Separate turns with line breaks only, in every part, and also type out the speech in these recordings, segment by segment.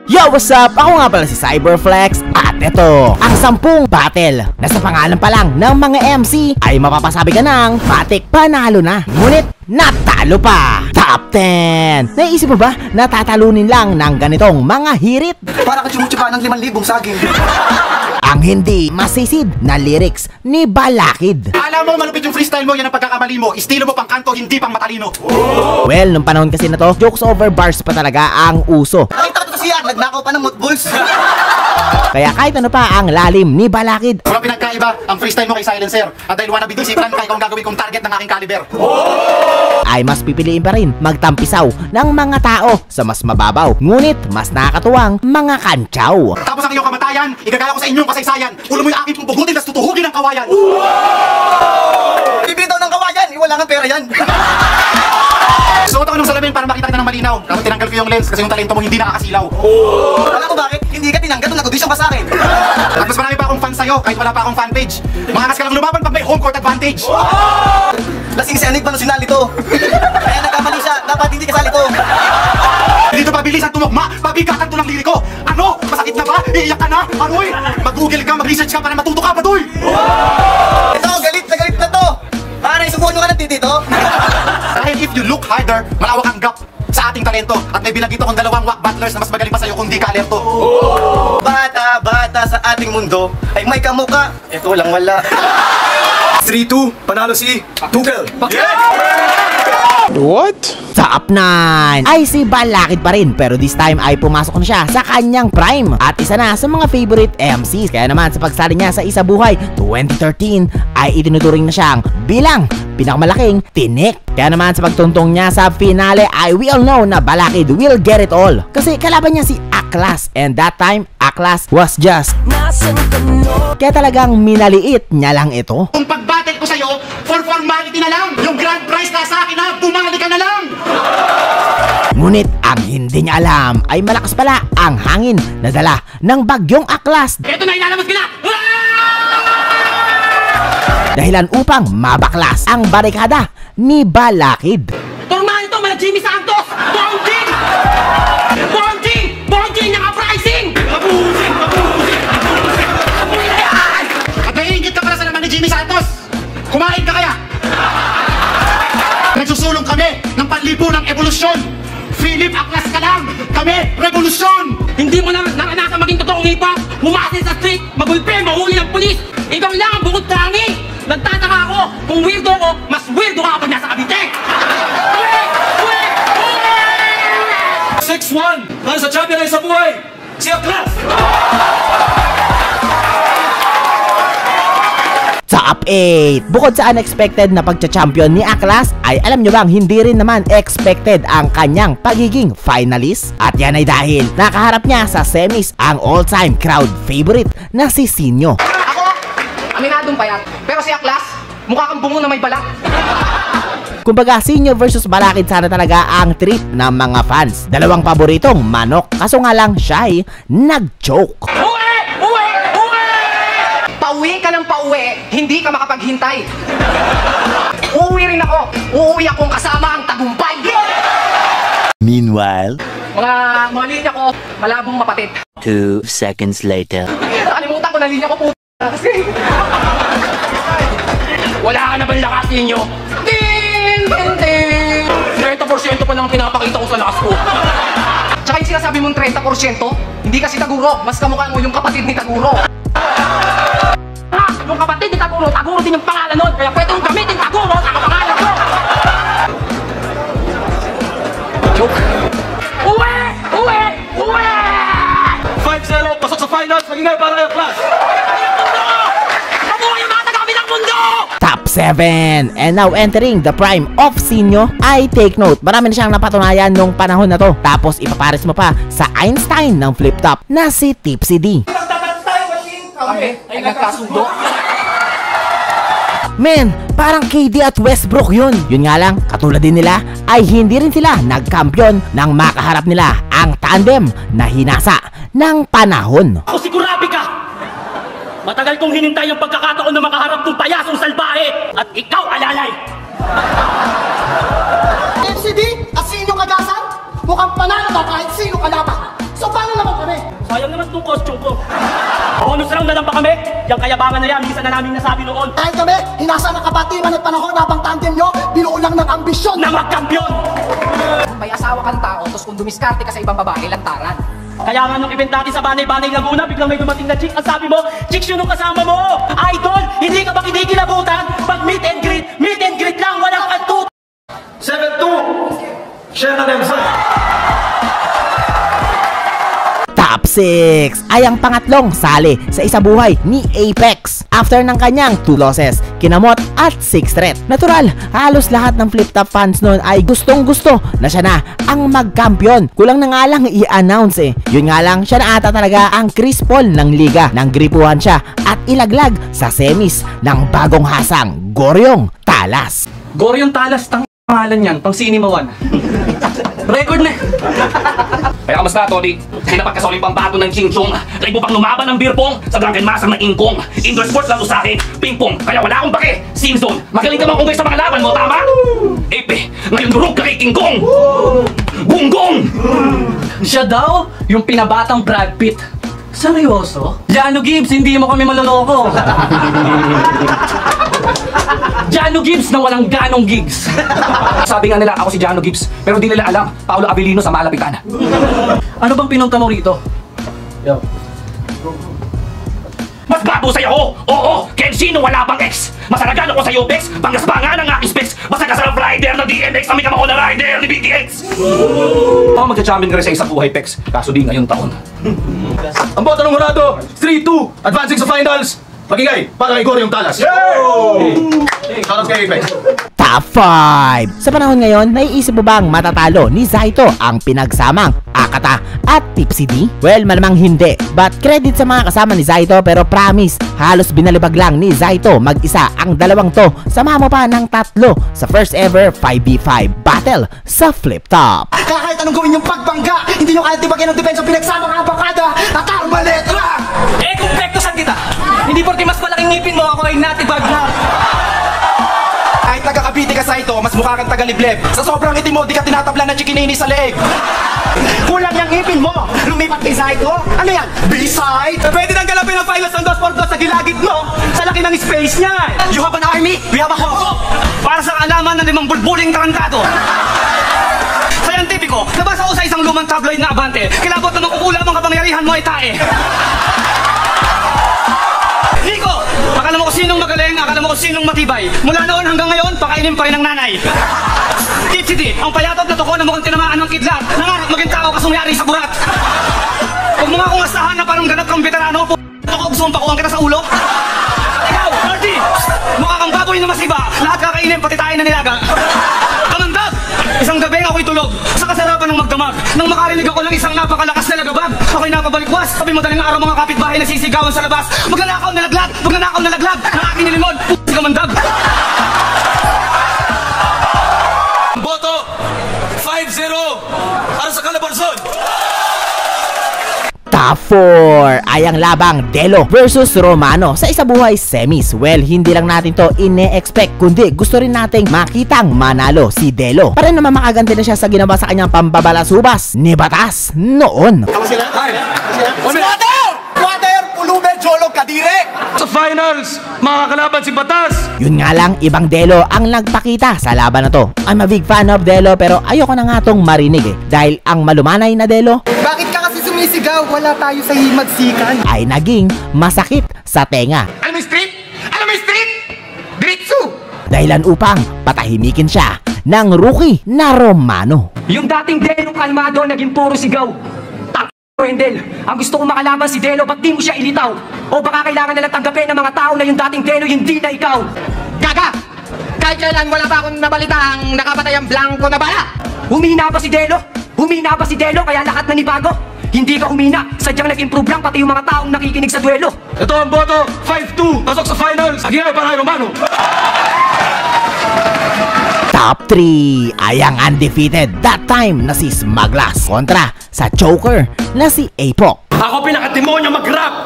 Yo, what's up? Ako nga pala si Cyberflex at ito ang 10 battle na sa pangalan pa lang ng mga MC ay mapapasabi ka ng matik panalo na. Ngunit natalo pa. Top 10. Naisip mo ba na tatalunin lang ng ganitong mga hirit?
Para ka tsumutsaba ng 5,000 saging.
Ang hindi masisid na lyrics ni Balakid.
Alam mo, malupit yung freestyle mo, yan ang pagkakamali mo. Estilo mo pang kanto, hindi pang matalino.
Well, nung panahon kasi na to, jokes over bars pa talaga ang uso.
Nakita ko to siya, nagnakaw pa ng mothballs.
Kaya kahit ano pa ang lalim ni Balakid,
Walang pinagkaiba ang freestyle mo kay Silencer. At dahil wannabe disipan ka, ikaw ang gagawin kong target ng aking caliber.
ay mas pipiliin pa rin magtampisaw ng mga tao sa mas mababaw, ngunit mas nakakatuwang mga kantsaw.
Tapos ang iyong kamatayan, igagaya ko sa inyong kasaysayan. Ulo mo yung aking pupugutin, tas tutuhugin ng kawayan. Bibitaw ng kawayan, wala nga pera yan. Suot ako ng salamin para makita kita ng malinaw. Tapos tinanggal ko yung lens kasi yung talento mo hindi nakakasilaw. Alam ko bakit? Hindi ka tinanggal nung nag-audition pa sa akin. At mas marami pa akong fans sa'yo kahit wala pa akong fan page. Mga ka lang lumaban pag may home court advantage. Lasing si Anik pa nung sinali to. Kaya nagkamali siya, dapat hindi kasali to. Dito pabilisan tumugma, pabigatan to ng liriko. Ano? Masakit na ba? Iiyak ka na? Aroy! Mag-google ka, mag-research ka para matuto ka, Baduy! Ito, galit na to! Para isubuhan nyo ka ng titito. Dahil if you look harder, malawak ang gap sa ating talento. At may binagito kong 2 whack battlers na mas magaling pa sa'yo kung di ka alerto. Bata sa ating mundo ay may kamuka. Ito lang wala. 3-2, panalo si Tugel.
What?
Top 9 ay si Balakid pa rin, pero this time ay pumasok na siya sa kanyang prime at isa na sa mga favorite MCs. Kaya naman sa pagsali niya sa Isa Buhay 2013 ay itinuturing na siyang bilang pinakamalaking tinik. Kaya naman sa pagtuntong niya sa finale ay we all know na Balakid will get it all kasi kalaban niya si Aklas, and that time Aklas was just kaya talagang minaliit niya lang ito.
Kung pag-battle ko sa'yo, for formality na lang. Yung grand prize na sa akin na, bumalik ka na lang.
Ngunit ang hindi niya alam ay malakas pala ang hangin na dala ng bagyong Aklas.
Ito na, ilalabas ka na!
Dahilan upang mabaklas ang barikada ni Balakid.
Turmahan ito, mala Jimmy Santos! Bonding! Bonding! Bonding! Naka-pricing!
Abusing! At naiingit ka pala sa naman ni Jimmy Santos! Kumain ka kaya? Nagsusulong kami ng panlibo ng evolusyon! Philip, Aklas ka lang! Kami, revolusyon!
Hindi mo na naranasan maging totoong hip-hop, humasin sa street, magulpe, mahuli ng pulis! Ikaw lang ang bukod tangi! Nagtataka ako kung weirdo ko, mas weirdo ka pag nasa Cavite!
6-1! Dahil sa champion ay Isa Buhay, si Aklas!
Top 8. Bukod sa unexpected na pagcha-champion ni Aklas, ay alam nyo bang hindi rin naman expected ang kanyang pagiging finalist? At yan ay dahil nakaharap niya sa semis ang all-time crowd favorite na si Sinyo.
Ako, aminadong payat, pero si Aklas, mukha kang bungo na may balat.
Kumbaga, Sinyo versus Balakid sana talaga ang trip ng mga fans. Dalawang paboritong manok, kaso nga lang siya ay nag-joke.
Uwi! Uwi! Uwi! Pauwi ka ng pauwi, hindi ka makapaghintay. Uuwi rin ako, uuwi akong kasama ang tagumpay.
Meanwhile,
Mga linya ko, malabong mapatid.
2 seconds later.
Nakalimutan ko na linya ko po. Kasi wala ka na bang lakas ninyo? Ding! Ding! Ding! 30% pa lang pinapakita ko sa lakas ko. Tsaka yung sinasabi mong 30%, hindi kasi Taguro. Mas kamukha mo yung kapatid ni Taguro. Yung kapatid ni Taguro, Taguro din yung pangalan nun. Kaya pwede mong gamitin Taguro sa pangalan ko. Joke. Uwe! Uwe! Uwe!
5-0, pasok sa finals, magingay para kay Aklas!
Mabuhay yung mga taga-kabilang mundo!
Top 7. And now entering the prime of Sinyo ay take note, marami na siyang napatunayan nung panahon na to. Tapos ipapares mo pa sa Einstein ng flip top na si Tipsy D.
Kami ay nagkasundo.
Men, parang KD at Westbrook yun. Yun nga lang, katulad din nila ay hindi rin sila nagkampiyon nang makaharap nila ang tandem na hinasa ng panahon.
Ako si Kurabi ka! Matagal kong hinintay ang pagkakataon na makaharap ng payasong salbahe! At ikaw, alalay!
FCD, at sino kagasan? Mukhang panalo ka kahit sino kalaban. So paano naman
Sayang naman itong costume ko. Bonus round na lang ba kami? Yung kayabangan na yan, minsan na namin nasabi noon.
Kahit kami, hinasa ng kabatiman at panahon habang tandem nyo, binuo lang ng ambisyon
Na magkampiyon!
May asawa kang tao, tapos kung dumiskarte ka sa ibang babae, lantaran.
Kaya nga nung event natin sa Banay-Banay Laguna, biglang may dumating na chick. Ang sabi mo, chicks yun yung kasama mo! Idol, hindi ka ba kinikilabutan? Pag meet and greet lang, walang antut!
7-2! Share na Nemsa!
Top 6 ay ang pangatlong sali sa isabuhay ni Apex. After ng kanyang 2 losses, kinamot at 6 threat. Natural, halos lahat ng flip-top fans noon ay gustong-gusto na siya na ang magkampiyon. Kulang na nga lang i-announce eh. Yun nga lang, siya na ata talaga ang Chris Paul ng liga. Nang gripuhan siya at ilaglag sa semis ng bagong hasang, Goryong Talas.
Goryong Talas, tang pangalan yan, pang sinimawan. Record na.
Kaya kamusta, Tony? Sinapat ka sa uling pambato ng Chingchong. Try mo pang lumaban ng beer pong sa drunken masang ng ingkong. Indoor sports lang to sa akin, ping-pong. Kaya wala akong pake. Simpson, magaling ka mang ungay sa mga laban mo, tama? Epe, ngayon durog ka kay King Kong. Gunggong!
Siya daw, yung pinabatang Brad Pitt. Seryoso? Jano Gibbs, hindi mo kami maloloko. Jano Gibbs na walang ganong gigs.
Sabi nga nila ako si Jano Gibbs, pero di nila alam, Paolo Abilino sa Malapitan.
Ano bang pinunta mo rito?
Mas babusay ako! Oo! Kensino wala pang ex! Masaragan ako sa Ubex! Panggaspangan ang aking specs! Basta ka sa rider na DMX! Kami ka ako na rider ni BTX! Ako magka-champion ka rin sa isang buhay, Pex. Kaso di ngayong taon.
Ang boto ng Murado, 3-2, advancing sa finals. Magingay, para kay Goryong Talas. Shoutout kay Apex.
Top 5. Sa panahon ngayon, naiisip mo bang matatalo ni Zaito ang pinagsamang Akata at Tipsy D? Well, malamang hindi. But credit sa mga kasama ni Zaito, pero promise, halos binalibag lang ni Zaito mag-isa ang dalawang to. Sama mo pa ng tatlo sa first ever 5v5 battle sa Flip Top.
Kahit anong gawin yung pagbangga, hindi nyo kaya tibagyan ng depensa pinagsamang abakada at arma letra.
Eh, kung pektosan kita! Hindi porke mas malaking ngipin mo, ako ay natibag na.
Kahit taga-Cavite ka sa ito, mas mukha kang taga-Libleb. Sa sobrang itim mo, di ka tinatabla ng chikinini sa leeg. Kulang yung ngipin mo, lumipat kay Zaito. Ano yan? B-side?
Pwede nang galapin ang finals ng 2x2 sa gilagid mo! Sa laki ng space niya!
You have an army, we have a house.
Para sa alaman ng 5 bulbuling tarantado! Scientifico, nabasa ko sa isang lumang tabloid na abante, kilabot na makukulam ang kapangyarihan mo ay tae! Nico! Akala mo kung sinong magaling, akala mo kung sinong matibay. Mula noon hanggang ngayon, pakainin pa rin ng nanay. Tipsy D, ang payatot na tuko na mukhang tinamaan ng kidlat. Nangarap maging tao kasumyari sa burat. Huwag mo nga akong asahan na parang ganap kang veterano. Ako gusto mong pakuhan kita sa ulo. Ikaw, Artie! Mukha kang baboy na masiba. Lahat kakainin, pati tayo na nilaga. Kamandag! Isang gabi ako'y tulog sa kasarapan ng magdamag. Nang makarinig ako ng isang napakalakas na lagabag, ako'y napabalikwas. Sabi madaling araw mga kapitbahay na sisigawan sa labas. Magnanakaw na laglag! Magnanakaw na laglag! Ng aking nilimod! Si Kamandag!
Boto, 5-0 para sa Calabarzon.
Top 4 ay ang labang Delo versus Romano sa isabuhay semis. Well, hindi lang natin to ine-expect, kundi gusto rin nating makitang manalo si Delo. Para naman makaganti na siya sa ginawa sa kanyang pambabalasubas ni Batas noon.
Water, Pulume, Jolog, Kadire.
Sa finals, makakalaban si Batas!
Yun nga lang, ibang Delo ang nagpakita sa laban na to. I'm a big fan of Delo, pero ayoko na nga tong marinig eh. Dahil ang malumanay na Delo
Bakit ka kasi sumisigaw? Wala tayo sa himagsikan.
ay naging masakit sa tenga.
Alam mo yung street? Alam mo yung street? Diretso.
Dahilan upang patahimikin siya ng rookie na Romano.
Yung dating Delo kalmado, naging puro sigaw. Wendell, ang gusto kong makalaban si Delo, ba't di mo siya ilitaw? O baka kailangan nalang tanggapin ng mga tao na yung dating Delo, hindi na ikaw?
Gaga! Kahit kailan wala pa akong nabalita ang nakapatay ang blanco na bala.
Humina ba si Delo? Humina ba si Delo kaya lahat na nibago? Hindi ka humina, sadyang nag-improve lang pati yung mga taong nakikinig sa duelo.
Ito ang boto, 5-2, pasok sa finals! Agiyay para kay Romano!
Top 3 ay ang undefeated that time na si Smaglas kontra sa choker na si Apok.
Ako pinakademonyo mag-rap!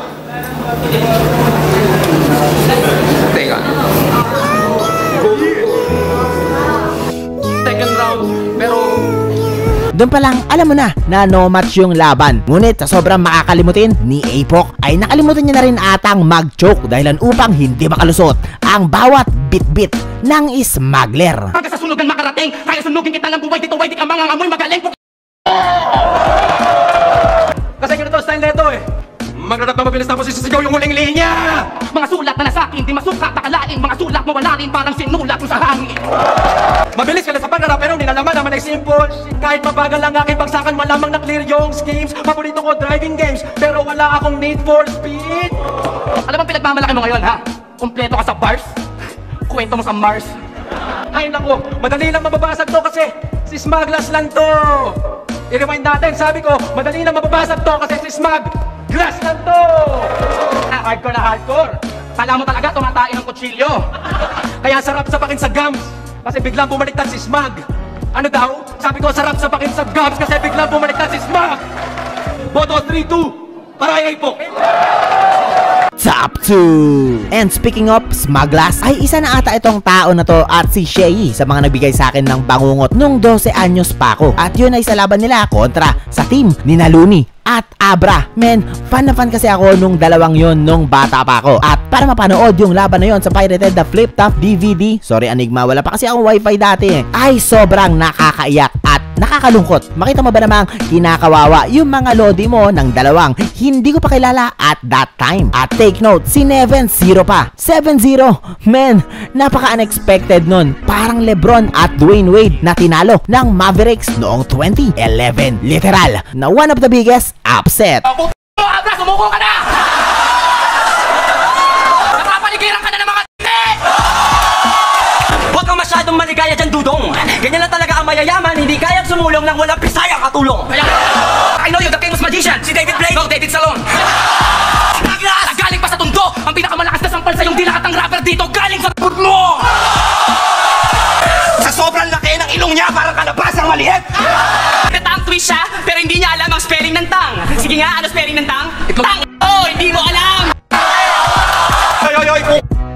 Teka. Second round, pero
doon pa lang alam mo na no match yung laban. Ngunit sa sobrang makakalimutin ni Apok ay nakalimutan niya na rin atang mag-choke dahilan upang hindi makalusot ang bawat bit-bit ng smuggler.
Hanggang sa sunugan makarating, kaya sunugin kita ng buhay dito, way di ka mga amoy magaling po.
Kasi ganito style nito eh. Magratap na mabilis tapos isisigaw yung huling linya.
Mga sulat na nasa akin, di masukat nakalain. Mga sulat mawala rin, parang sinulat mo sa hangin.
Mabilis ka na sa pagharap pero nilalaman naman ay simple. Kahit mabagal lang aking bagsakan, malamang na clear yung schemes. Paborito ko driving games, pero wala akong need for speed.
Alam mo pinagmamalaki mo ngayon, ha? Kumpleto ka sa bars, kwento mo sa Mars.
Ay nako, madali lang mababasag to kasi si Smaglas lang to. I-rewind natin, sabi ko, madali lang mababasag to kasi si Smaglas lang to.
Hardcore na hardcore. Kala mo talaga tumatay ng kutsilyo.
Kaya sarap sa pakin sa gums kasi biglang bumaliktad si Smag. Ano daw? Sabi ko sarap sa pakin sa gums kasi biglang bumaliktad si Smag. Boto 3-2 para kay Apok.
Top 2. And speaking of Smaglas, ay isa na ata itong tao na to at si Shei sa mga nagbigay sa akin ng bangungot nung 12 anyos pa ako. At yun ay sa laban nila kontra sa team ni Naluni at Abra. Men, fan na fan kasi ako nung dalawang yon nung bata pa ako. At para mapanood yung laban na yon sa pirated na flip top DVD, sorry Enigma, wala pa kasi akong wifi dati eh, ay sobrang nakakaiyak at nakakalungkot. Makita mo ba namang kinakawawa yung mga lodi mo ng dalawang hindi ko pa kilala at that time. At take note, si Neven 0 pa. 7-0. Men, napaka-unexpected nun. Parang Lebron at Dwayne Wade na tinalo ng Mavericks noong 2011. Literal na one of the biggest upset.
Abra, sumuko ka na! Napapaligiran ka na ng mga t***e!
Huwag kang masyadong maligaya dyan, Dudong. Ganyan lang talaga ang mayayaman, hindi kayang sumulong ng walang pisayang katulong.
I know you, the famous magician.
Si David Blaine.
No, David Salon. Galing pa sa tundo. Ang pinakamalakas na sampal sa yung dilatang rapper dito galing sa put mo!
Sa sobrang laki ng ilong niya, parang kalabasang maliit.
Tang twist siya, pero hindi niya alam ang spelling ng tang. Sige nga, ano spelling ng tang? Tang! Oh, hindi mo alam!
Oy,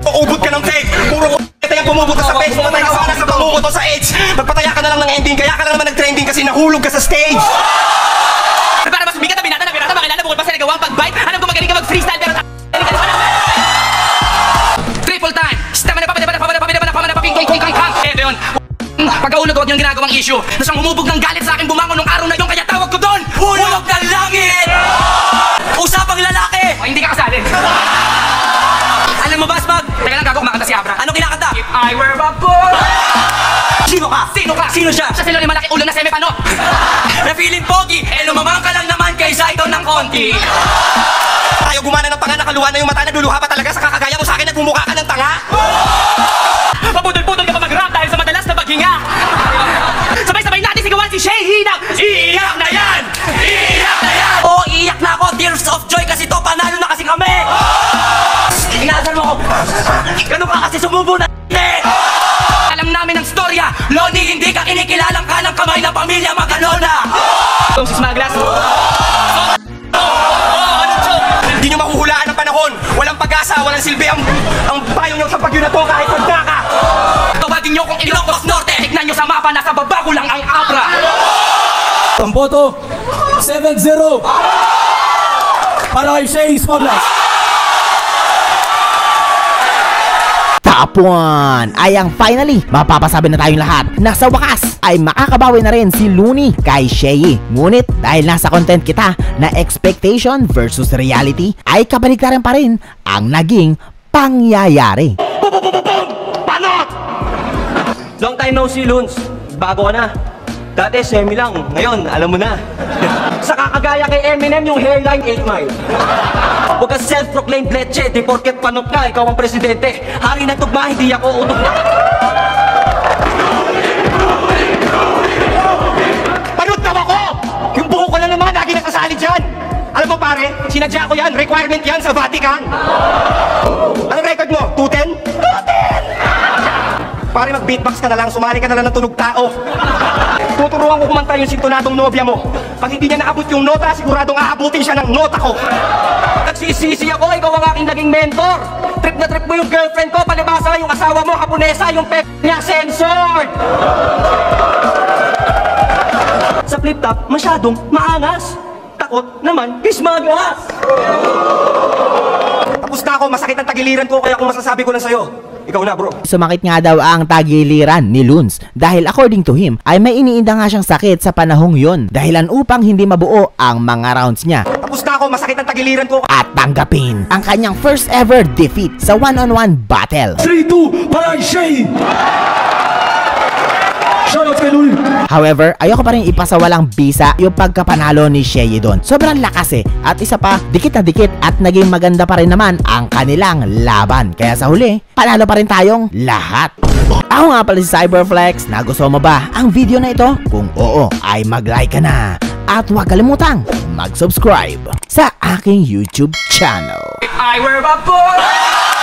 uubot ka ng fake. Puro ito yung bumubuto sa face. Pumatay ka sana sa bumubuto sa age. Magpataya ka na lang ng ending, kaya ka lang naman nag-trending kasi nahulog ka sa stage.
Para mas sumikat na binata, makilala bukod pa sa nagawang pag-bite. Alam ko magaling ka mag-freestyle, pero triple time! Stamina pa, eto yun. Pagkaulog ko yung ginagawang issue na siyang humubog ng galit sa akin bumangon nung araw na yun, kaya tawag ko doon hulog ng langit!
Usapang lalaki!
O, hindi ka kasali.
Alam mo ba, Smag?
Teka lang, gago, kumakanta si Abra.
Ano kinakanta?
If I were a boy!
Sino ka?
Sino ka?
Sino siya?
Siya sila yung malaki ulo na semipano.
Na feeling pogi, eh lumamang ka lang naman kaysa ikaw ng konti. Tayo gumana ng panga, nakaluha na yung mata, nagluluha pa talaga sa kakagaya mo sa akin, nagmumukha ka ng tanga.
Paputol-putol ka pa mag-rap dahil sa madalas na paghinga. Sabay-sabay natin sigawan si Shea Hinang.
Iiyak na yan! Iiyak na yan! Oo, iiyak na ako, tears of joy kasi to, panalo na kasi kami! Inasal mo ako, ganun ka kasi sumubo na
Alam namin ang storya.
Loni, hindi ka kinikilalang ka ng kamay ng pamilya Magalona!
Itong si Smaglas.
Hindi nyo mahuhulaan ang panahon. Walang pag-asa, walang silbi ang payo nyo sa pagyo na to kahit magdaka.
Tawagin nyo kung Ilocos Norte. Tignan nyo sa mapa, nasa baba ko lang ang Abra.
Ang boto, 7-0 para kay Shea Smaglas.
Top 1 ay ang finally mapapasabi na tayong lahat na sa wakas ay makakabawi na rin si Looney kay Shea. Ngunit dahil nasa content kita na expectation versus reality ay kabaligtaran pa rin ang naging pangyayari.
Panot! Long time no see, Loons. Bago ka na. Dati semi lang, ngayon alam mo na. Sa kakagaya kay Eminem yung hairline 8 mile. Huwag ka self-proclaimed leche, di porket panot ka, ikaw ang presidente. Hari ng tugma, hindi ako utok na.
Panot daw ako! Yung buho ko lang naman, lagi nakasali dyan! Alam mo pare, sinadya ko yan, requirement yan sa Vatican! Anong record mo? 210? 210! Pare, mag-beatbox ka na lang, sumali ka na lang ng tunog tao. Tuturuan ko kumanta yung sintonadong nobya mo. Pag hindi niya naabot yung nota, siguradong aabutin siya ng nota ko.
Nagsisisi ako, ikaw ang aking naging mentor. Trip na trip mo yung girlfriend ko, palibasa yung asawa mo, Haponesa, yung niya censored. Sa
flip top masyadong maangas. Takot naman ismagas.
Tapos na ako, masakit ang tagiliran ko, kaya kung masasabi ko lang sa'yo, ikaw na bro.
Sumakit nga daw ang tagiliran ni Luns dahil according to him ay may iniinda nga siyang sakit sa panahong yon, dahilan upang hindi mabuo ang mga rounds niya
Tapos na ako, masakit ang tagiliran ko.
at tanggapin ang kanyang first ever defeat sa one-on-one battle.
3-2 para Shay! Shoutout kay Lul!
However, ayoko pa rin ipasawalang bisa yung pagkapanalo ni Shea doon. Sobrang lakas eh. At isa pa, dikit na dikit at naging maganda pa rin naman ang kanilang laban. Kaya sa huli, panalo pa rin tayong lahat. Ako nga pala si Cyberflex. Nagustuhan mo ba ang video na ito? Kung oo, ay mag-like ka na. At huwag kalimutang mag-subscribe sa aking YouTube channel.
I were a boy.